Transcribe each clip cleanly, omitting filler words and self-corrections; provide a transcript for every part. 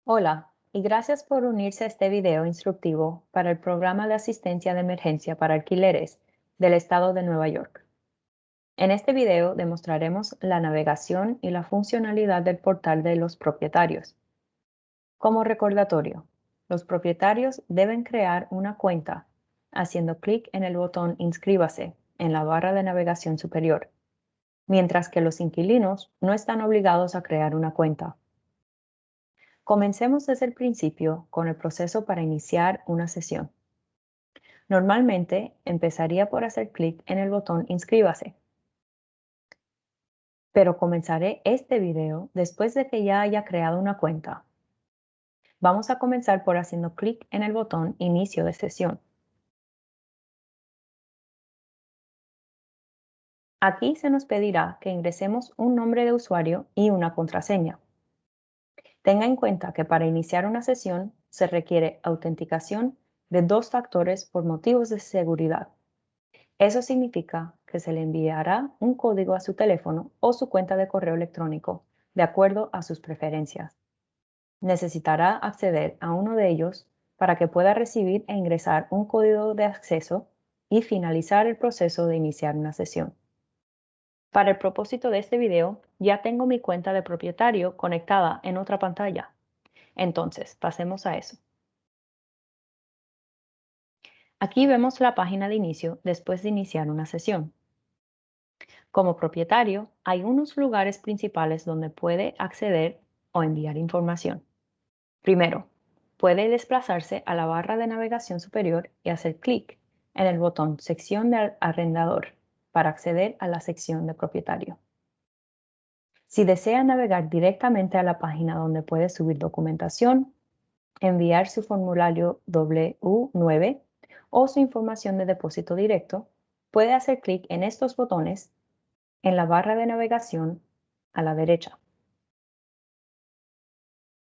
Hola, y gracias por unirse a este video instructivo para el programa de asistencia de emergencia para alquileres del estado de Nueva York. En este video demostraremos la navegación y la funcionalidad del portal de los propietarios. Como recordatorio, los propietarios deben crear una cuenta haciendo clic en el botón Inscríbase en la barra de navegación superior, mientras que los inquilinos no están obligados a crear una cuenta. Comencemos desde el principio con el proceso para iniciar una sesión. Normalmente empezaría por hacer clic en el botón Inscríbase, pero comenzaré este video después de que ya haya creado una cuenta. Vamos a comenzar por haciendo clic en el botón Inicio de sesión. Aquí se nos pedirá que ingresemos un nombre de usuario y una contraseña. Tenga en cuenta que para iniciar una sesión se requiere autenticación de 2 factores por motivos de seguridad. Eso significa que se le enviará un código a su teléfono o su cuenta de correo electrónico, de acuerdo a sus preferencias. Necesitará acceder a uno de ellos para que pueda recibir e ingresar un código de acceso y finalizar el proceso de iniciar una sesión. Para el propósito de este video, ya tengo mi cuenta de propietario conectada en otra pantalla. Entonces, pasemos a eso. Aquí vemos la página de inicio después de iniciar una sesión. Como propietario, hay unos lugares principales donde puede acceder o enviar información. Primero, puede desplazarse a la barra de navegación superior y hacer clic en el botón Sección de arrendador para acceder a la sección de propietario. Si desea navegar directamente a la página donde puede subir documentación, enviar su formulario W9 o su información de depósito directo, puede hacer clic en estos botones en la barra de navegación a la derecha.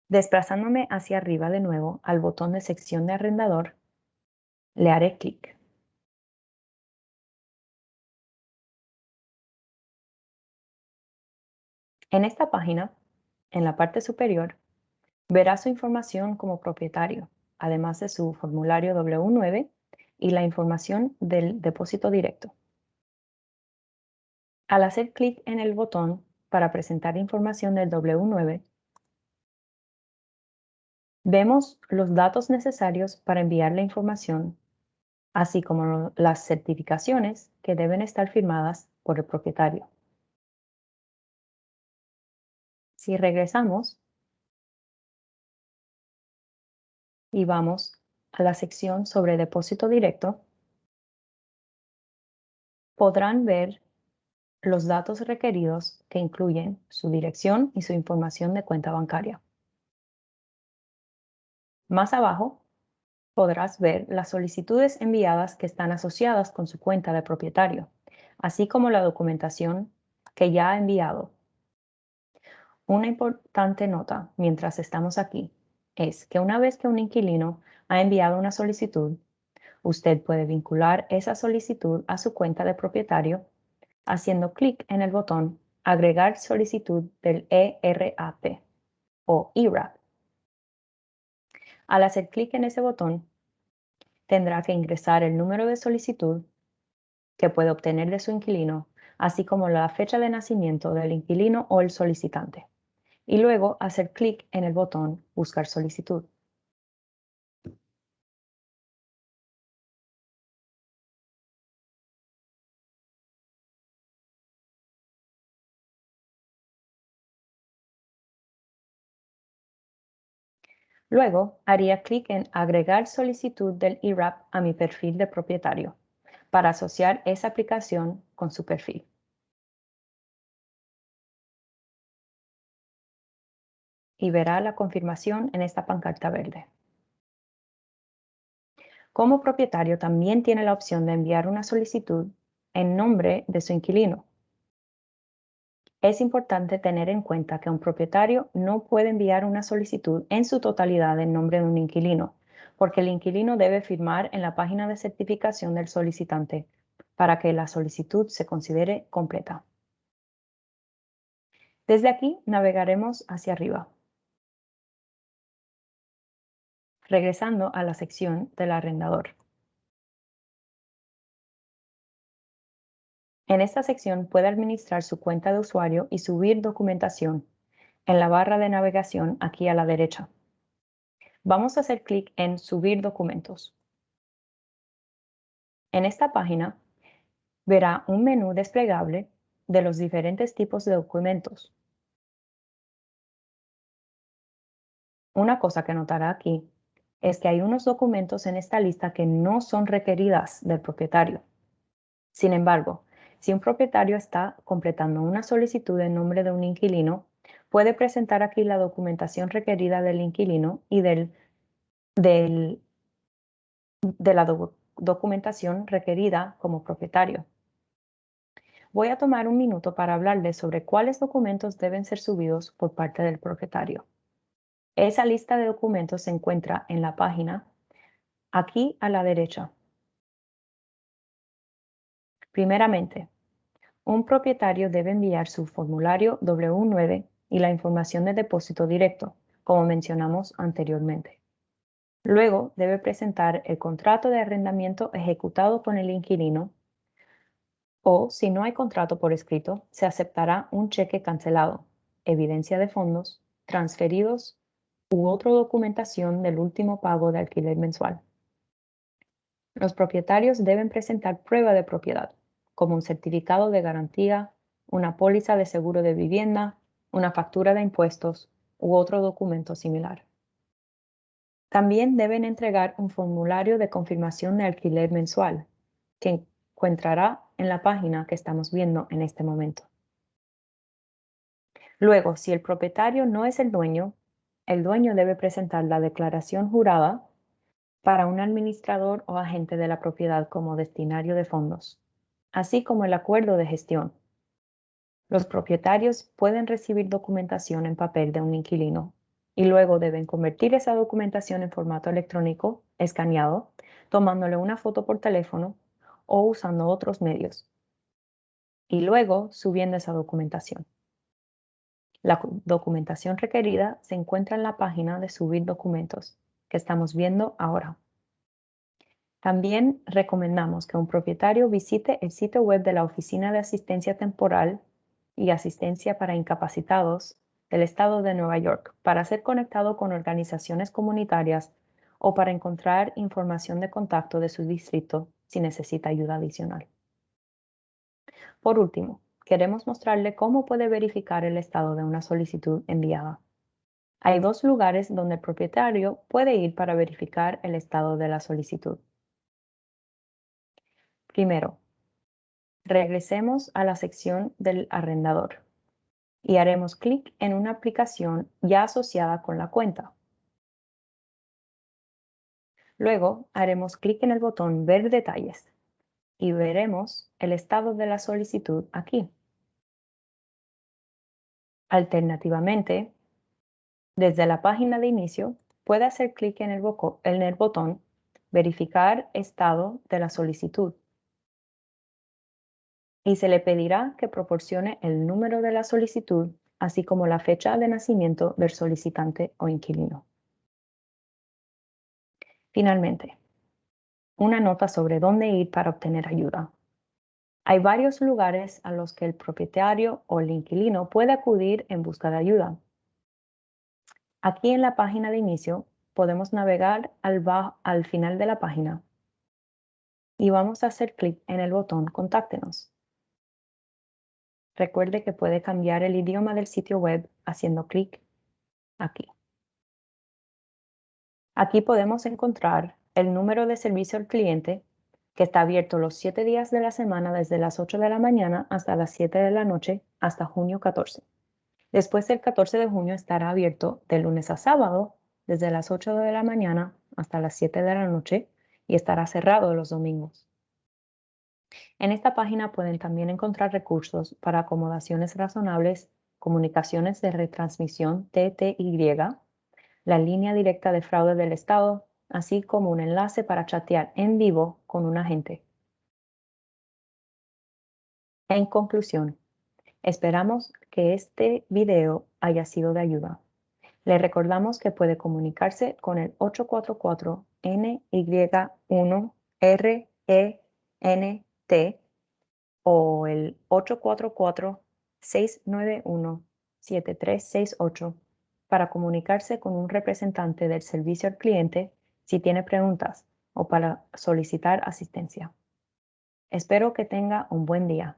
Desplazándome hacia arriba de nuevo al botón de sección de arrendador, le haré clic. En esta página, en la parte superior, verá su información como propietario, además de su formulario W9 y la información del depósito directo. Al hacer clic en el botón para presentar información del W9, vemos los datos necesarios para enviar la información, así como las certificaciones que deben estar firmadas por el propietario. Si regresamos y vamos a la sección sobre depósito directo, podrán ver los datos requeridos que incluyen su dirección y su información de cuenta bancaria. Más abajo podrás ver las solicitudes enviadas que están asociadas con su cuenta de propietario, así como la documentación que ya ha enviado. Una importante nota mientras estamos aquí es que una vez que un inquilino ha enviado una solicitud, usted puede vincular esa solicitud a su cuenta de propietario haciendo clic en el botón Agregar solicitud del ERAP o ERAP. Al hacer clic en ese botón, tendrá que ingresar el número de solicitud que puede obtener de su inquilino, así como la fecha de nacimiento del inquilino o el solicitante, y luego hacer clic en el botón Buscar solicitud. Luego haría clic en Agregar solicitud del ERAP a mi perfil de propietario para asociar esa aplicación con su perfil. Y verá la confirmación en esta pancarta verde. Como propietario también tiene la opción de enviar una solicitud en nombre de su inquilino. Es importante tener en cuenta que un propietario no puede enviar una solicitud en su totalidad en nombre de un inquilino, porque el inquilino debe firmar en la página de certificación del solicitante para que la solicitud se considere completa. Desde aquí navegaremos hacia arriba. Regresando a la sección del arrendador. En esta sección puede administrar su cuenta de usuario y subir documentación en la barra de navegación aquí a la derecha. Vamos a hacer clic en Subir documentos. En esta página verá un menú desplegable de los diferentes tipos de documentos. Una cosa que notará aquí es que hay unos documentos en esta lista que no son requeridas del propietario. Sin embargo, si un propietario está completando una solicitud en nombre de un inquilino, puede presentar aquí la documentación requerida del inquilino y de la documentación requerida como propietario. Voy a tomar un minuto para hablarles sobre cuáles documentos deben ser subidos por parte del propietario. Esa lista de documentos se encuentra en la página aquí a la derecha. Primeramente, un propietario debe enviar su formulario W9 y la información de depósito directo, como mencionamos anteriormente. Luego debe presentar el contrato de arrendamiento ejecutado con el inquilino o, si no hay contrato por escrito, se aceptará un cheque cancelado, evidencia de fondos, transferidos u otra documentación del último pago de alquiler mensual. Los propietarios deben presentar prueba de propiedad, como un certificado de garantía, una póliza de seguro de vivienda, una factura de impuestos u otro documento similar. También deben entregar un formulario de confirmación de alquiler mensual, que encontrará en la página que estamos viendo en este momento. Luego, si el propietario no es el dueño debe presentar la declaración jurada para un administrador o agente de la propiedad como destinario de fondos, así como el acuerdo de gestión. Los propietarios pueden recibir documentación en papel de un inquilino y luego deben convertir esa documentación en formato electrónico escaneado, tomándole una foto por teléfono o usando otros medios, y luego subiendo esa documentación. La documentación requerida se encuentra en la página de Subir documentos, que estamos viendo ahora. También recomendamos que un propietario visite el sitio web de la Oficina de Asistencia Temporal y Asistencia para Incapacitados del Estado de Nueva York para ser conectado con organizaciones comunitarias o para encontrar información de contacto de su distrito si necesita ayuda adicional. Por último, queremos mostrarle cómo puede verificar el estado de una solicitud enviada. Hay dos lugares donde el propietario puede ir para verificar el estado de la solicitud. Primero, regresemos a la sección del arrendador y haremos clic en una aplicación ya asociada con la cuenta. Luego haremos clic en el botón Ver detalles y veremos el estado de la solicitud aquí. Alternativamente, desde la página de inicio, puede hacer clic en el botón Verificar estado de la solicitud y se le pedirá que proporcione el número de la solicitud, así como la fecha de nacimiento del solicitante o inquilino. Finalmente, una nota sobre dónde ir para obtener ayuda. Hay varios lugares a los que el propietario o el inquilino puede acudir en busca de ayuda. Aquí en la página de inicio podemos navegar al final de la página y vamos a hacer clic en el botón Contáctenos. Recuerde que puede cambiar el idioma del sitio web haciendo clic aquí. Aquí podemos encontrar el número de servicio al cliente, que está abierto los 7 días de la semana desde las 8 de la mañana hasta las 7 de la noche hasta junio 14. Después del 14 de junio estará abierto de lunes a sábado desde las 8 de la mañana hasta las 7 de la noche y estará cerrado los domingos. En esta página pueden también encontrar recursos para acomodaciones razonables, comunicaciones de retransmisión TTY, la línea directa de fraude del Estado, así como un enlace para chatear en vivo con un agente. En conclusión, esperamos que este video haya sido de ayuda. Le recordamos que puede comunicarse con el 844-NY1-RENT o el 844-691-7368 para comunicarse con un representante del servicio al cliente si tiene preguntas o para solicitar asistencia. Espero que tenga un buen día.